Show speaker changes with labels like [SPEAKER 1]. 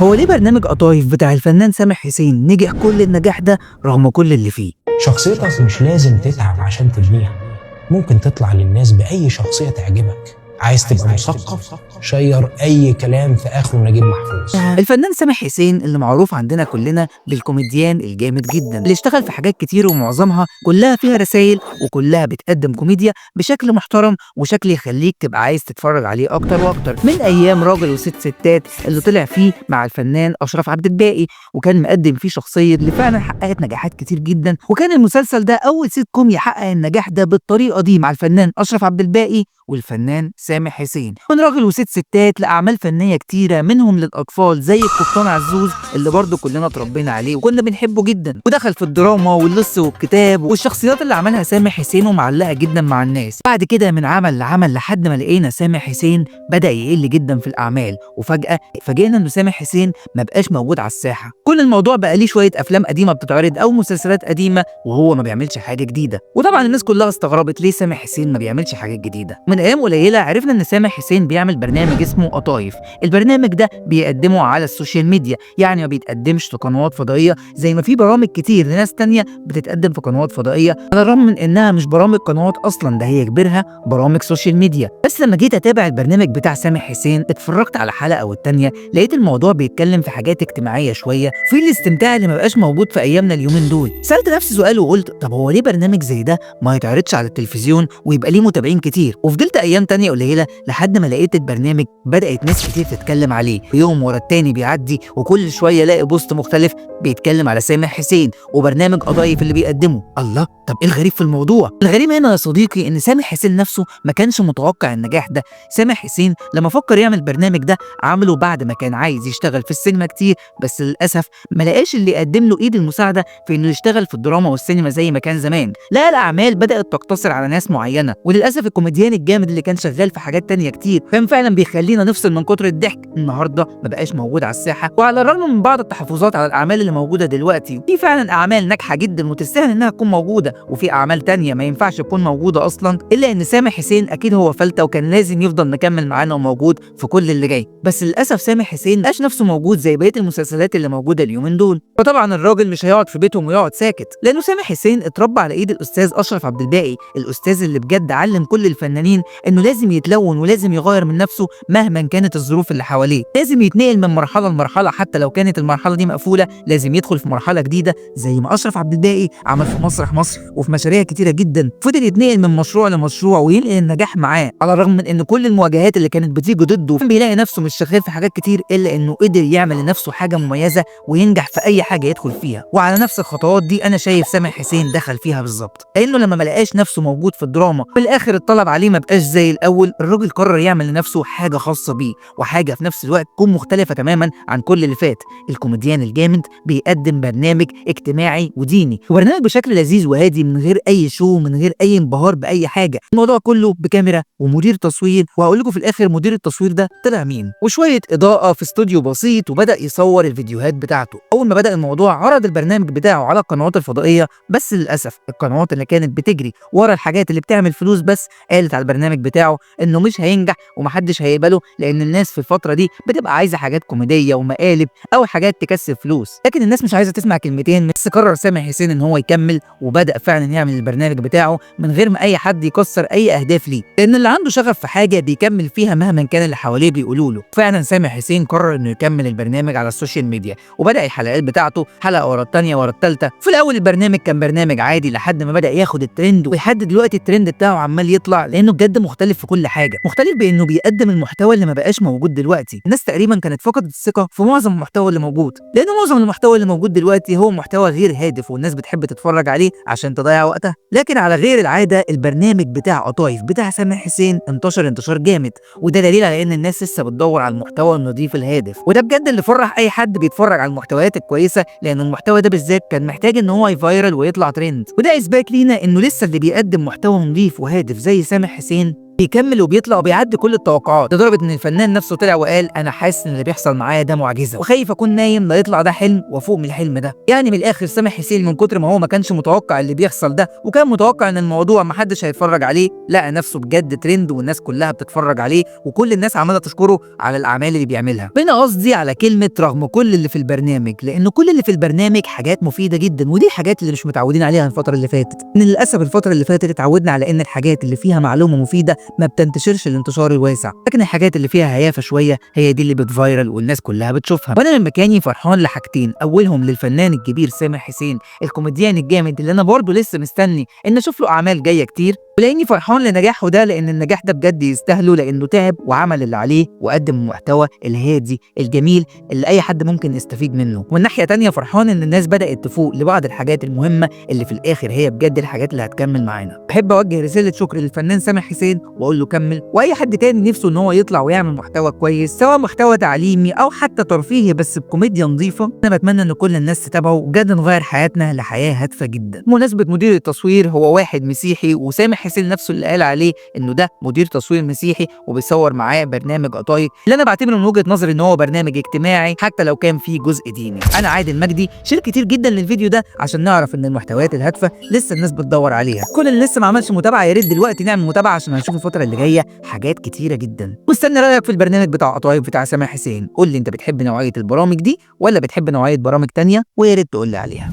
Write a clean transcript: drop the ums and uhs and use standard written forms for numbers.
[SPEAKER 1] هو ليه برنامج قطايف بتاع الفنان سامح حسين نجح كل النجاح ده رغم كل اللي فيه؟
[SPEAKER 2] شخصيتك مش لازم تتعب عشان تبنيها. ممكن تطلع للناس بأي شخصية تعجبك. عايز تبقى مثقف؟ شير أي كلام في آخره نجيب محفوظ.
[SPEAKER 1] الفنان سامح حسين اللي معروف عندنا كلنا بالكوميديان الجامد جدا اللي اشتغل في حاجات كتير ومعظمها كلها فيها رسائل وكلها بتقدم كوميديا بشكل محترم وشكل يخليك تبقى عايز تتفرج عليه اكتر واكتر، من ايام راجل وست ستات اللي طلع فيه مع الفنان اشرف عبد الباقي وكان مقدم فيه شخصيه اللي فعلا حققت نجاحات كتير جدا، وكان المسلسل ده اول سيت كوم يحقق النجاح ده بالطريقه دي مع الفنان اشرف عبد الباقي والفنان سامح حسين. من راجل وست ستات لأعمال فنية كتيرة منهم للأطفال زي القبطان عزوز اللي برضه كلنا اتربينا عليه وكنا بنحبه جدا، ودخل في الدراما واللص والكتاب والشخصيات اللي عملها سامح حسين ومعلقة جدا مع الناس. بعد كده من عمل لعمل لحد ما لقينا سامح حسين بدأ يقل جدا في الأعمال، وفجأة فاجئنا إنه سامح حسين ما بقاش موجود على الساحة. كل الموضوع بقى ليه شوية أفلام قديمة بتتعرض أو مسلسلات قديمة وهو ما بيعملش حاجة جديدة، وطبعا الناس كلها استغربت ليه سامح حسين ما بيعملش حاجات جديدة. من ايام قليله عرفنا ان سامح حسين بيعمل برنامج اسمه قطايف. البرنامج ده بيقدمه على السوشيال ميديا، يعني ما بيتقدمش في قنوات فضائيه زي ما في برامج كتير لناس تانية بتتقدم في قنوات فضائيه، على الرغم من انها مش برامج قنوات اصلا، ده هي كبرها برامج سوشيال ميديا. بس لما جيت اتابع البرنامج بتاع سامح حسين اتفرجت على حلقه والتانيه لقيت الموضوع بيتكلم في حاجات اجتماعيه شويه في الاستمتاع اللي ما بقاش موجود في ايامنا اليومين دول. سالت نفسي سؤال وقلت طب هو ليه برنامج زي ده ما يتعرضش على التلفزيون ويبقى ليه متابعين كتير؟ وفضلت ايام تانية قليله لحد ما لقيت البرنامج بدات ناس كتير تتكلم عليه، يوم ورا التاني بيعدي وكل شويه الاقي بوست مختلف بيتكلم على سامح حسين وبرنامج قضايف اللي بيقدمه. الله، طب ايه الغريب في الموضوع؟ الغريب هنا يا صديقي ان سامح حسين نفسه ما كانش متوقع النجاح ده. سامح حسين لما فكر يعمل البرنامج ده عمله بعد ما كان عايز يشتغل في السينما كتير، بس للاسف ما لقاش اللي يقدم له ايد المساعده في انه يشتغل في الدراما والسينما زي ما كان زمان. لا، الاعمال بدات تقتصر على ناس معينه، وللاسف الكوميديان الجامد اللي كان شغال في حاجات تانية كتير كان فعلا بيخلينا نفصل من كتر الضحك النهارده ما بقاش موجود على الساحه. وعلى الرغم من بعض التحفظات على الاعمال اللي موجوده دلوقتي، في فعلا اعمال ناجحه جدا وتستاهل انها تكون موجوده، وفي اعمال تانية ما ينفعش تكون موجوده اصلا، الا ان سامح حسين اكيد هو فلته وكان لازم يفضل مكمل معانا وموجود في كل اللي جاي. بس للاسف سامح حسين مبقاش نفسه موجود زي بقيه المسلسلات اللي موجوده اليومين دول. فطبعا الراجل مش هيقعد في بيتهم ويقعد ساكت، لانه سامح حسين اتربى على ايد الاستاذ اشرف عبد الباقي، الاستاذ اللي بجد علم كل الفنانين انه لازم يتلون ولازم يغير من نفسه مهما كانت الظروف اللي حواليه، لازم يتنقل من مرحله لمرحله حتى لو كانت المرحله دي مقفوله، لازم يدخل في مرحله جديده زي ما اشرف عبد الباقي عمل في مسرح مصر وفي مشاريع كتيره جدا. فضل يتنقل من مشروع لمشروع وينقل النجاح معاه، على الرغم من ان كل المواجهات اللي كانت بتيجي ضده كان بيلاقي نفسه مش شغال في حاجات كتير، الا انه قدر يعمل لنفسه حاجه مميزه وينجح في اي حاجه يدخل فيها. وعلى نفس الخطوات دي انا شايف سامح حسين دخل فيها بالظبط، لانه لما ما لقاش نفسه موجود في الدراما في الاخر الطلب عليه ما بقاش زي الاول، الراجل قرر يعمل لنفسه حاجه خاصه بيه وحاجه في نفس الوقت تكون مختلفه تماما عن كل اللي فات. الكوميديان الجامد بيقدم برنامج اجتماعي وديني، وبرنامج بشكل لذيذ وهادي من غير اي شو، من غير اي انبهار باي حاجه، الموضوع كله بكاميرا ومدير تصوير، وهقول لكم في الاخر مدير التصوير ده طلع مين، وشويه اضاءه في استوديو بسيط، وبدا يصور الفيديوهات بتاعته. اول ما بدا الموضوع عرض البرنامج بتاعه على القنوات الفضائيه، بس للاسف القنوات اللي كانت بتجري ورا الحاجات اللي بتعمل فلوس بس قالت على البرنامج بتاعه انه مش هينجح ومحدش هيقبله، لان الناس في الفتره دي بتبقى عايزه حاجات كوميديه ومقالب او حاجات تكسب فلوس، لكن الناس مش عايزه تسمع كلمتين. بس قرر سامح حسين ان هو يكمل وبدا فعلا يعمل البرنامج بتاعه من غير ما اي حد يكسر اي اهداف ليه، لان اللي عنده شغف في حاجه بيكمل فيها مهما كان اللي حواليه بيقولوا له. فعلا سامح حسين قرر انه يكمل البرنامج على السوشيال ميديا، وبدا الحلقات بتاعته حلقه ورا الثانيه ورا الثالثه. في الاول البرنامج كان برنامج عادي لحد ما بدا ياخد الترند، ولحد دلوقتي الترند بتاعه عمال يطلع، لانه بجد مختلف في كل حاجه، مختلف بانه بيقدم المحتوى اللي ما بقاش موجود دلوقتي. الناس تقريبا كانت فقدت الثقه في معظم المحتوى اللي موجود، لان معظم المحتوى اللي موجود دلوقتي هو محتوى غير هادف والناس بتحب تتفرج عليه عشان تضيع وقتها. لكن على غير العاده البرنامج بتاع قطايف بتاع سامح حسين انتشر انتشار جامد، وده دليل على ان الناس لسه بتدور على المحتوى النظيف الهادف، وده بجد اللي فرح اي حد بيتفرج على المحتويات الكويسه، لان المحتوى ده بالذات كان محتاج ان هو يفايرل ويطلع ترند، وده اثبات لينا انه لسه اللي بيقدم محتوى نظيف وهادف زي سامح حسين بيكمل وبيطلع وبيعدي كل التوقعات، لدرجه ان الفنان نفسه طلع وقال انا حاسس ان اللي بيحصل معايا ده معجزه، وخايف اكون نايم لا يطلع ده حلم وافوق من الحلم ده. يعني من الاخر سامح حسين من كتر ما هو ما كانش متوقع اللي بيحصل ده، وكان متوقع ان الموضوع ما حدش هيتفرج عليه، لقى نفسه بجد ترند والناس كلها بتتفرج عليه، وكل الناس عماله تشكره على الاعمال اللي بيعملها. هنا قصدي على كلمه رغم كل اللي في البرنامج، لان كل اللي في البرنامج حاجات مفيده جدا، ودي الحاجات اللي مش متعودين عليها الفتره اللي فاتت. ان للاسف الفتره اللي فاتت اتعودنا على ان الحاجات اللي فيها معلومه مفيده ما بتنتشرش الانتشار الواسع، لكن الحاجات اللي فيها هيافه شويه هي دي اللي بتفايرل والناس كلها بتشوفها. وانا من مكاني فرحان لحاجتين، اولهم للفنان الكبير سامح حسين الكوميديان الجامد اللي انا برضه لسه مستني ان اشوف له اعمال جايه كتير، ولاني فرحان لنجاحه ده لان النجاح ده بجد يستاهله، لانه تعب وعمل اللي عليه وقدم المحتوى الهادي الجميل اللي اي حد ممكن يستفيد منه. ومن ناحيه تانيه فرحان ان الناس بدات تفوق لبعض الحاجات المهمه اللي في الاخر هي بجد الحاجات اللي هتكمل معانا. بحب اوجه رساله شكر للفنان سامح حسين واقول له كمل، واي حد تاني نفسه ان هو يطلع ويعمل محتوى كويس سواء محتوى تعليمي او حتى ترفيهي بس بكوميديا نظيفه، انا بتمنى ان كل الناس تتابعه، بجد نغير حياتنا لحياه هادفه جدا. بمناسبه مدير التصوير هو واحد مسيحي، وسامح حسين نفسه اللي قال عليه انه ده مدير تصوير مسيحي وبيصور معاه برنامج قطايف، اللي انا بعتبره من وجهه نظري ان هو برنامج اجتماعي حتى لو كان فيه جزء ديني. انا عادل مجدي، شير كتير جدا للفيديو ده عشان نعرف ان المحتويات الهادفه لسه الناس بتدور عليها. كل اللي لسه ما عملش متابعه يا ريت دلوقتي نعمل متابعه عشان هنشوف الفتره اللي جايه حاجات كتيره جدا. واستنى رايك في البرنامج بتاع قطايف بتاع سامح حسين، قول لي انت بتحب نوعيه البرامج دي ولا بتحب نوعيه برامج تانية، ويا ريت تقول لي عليها.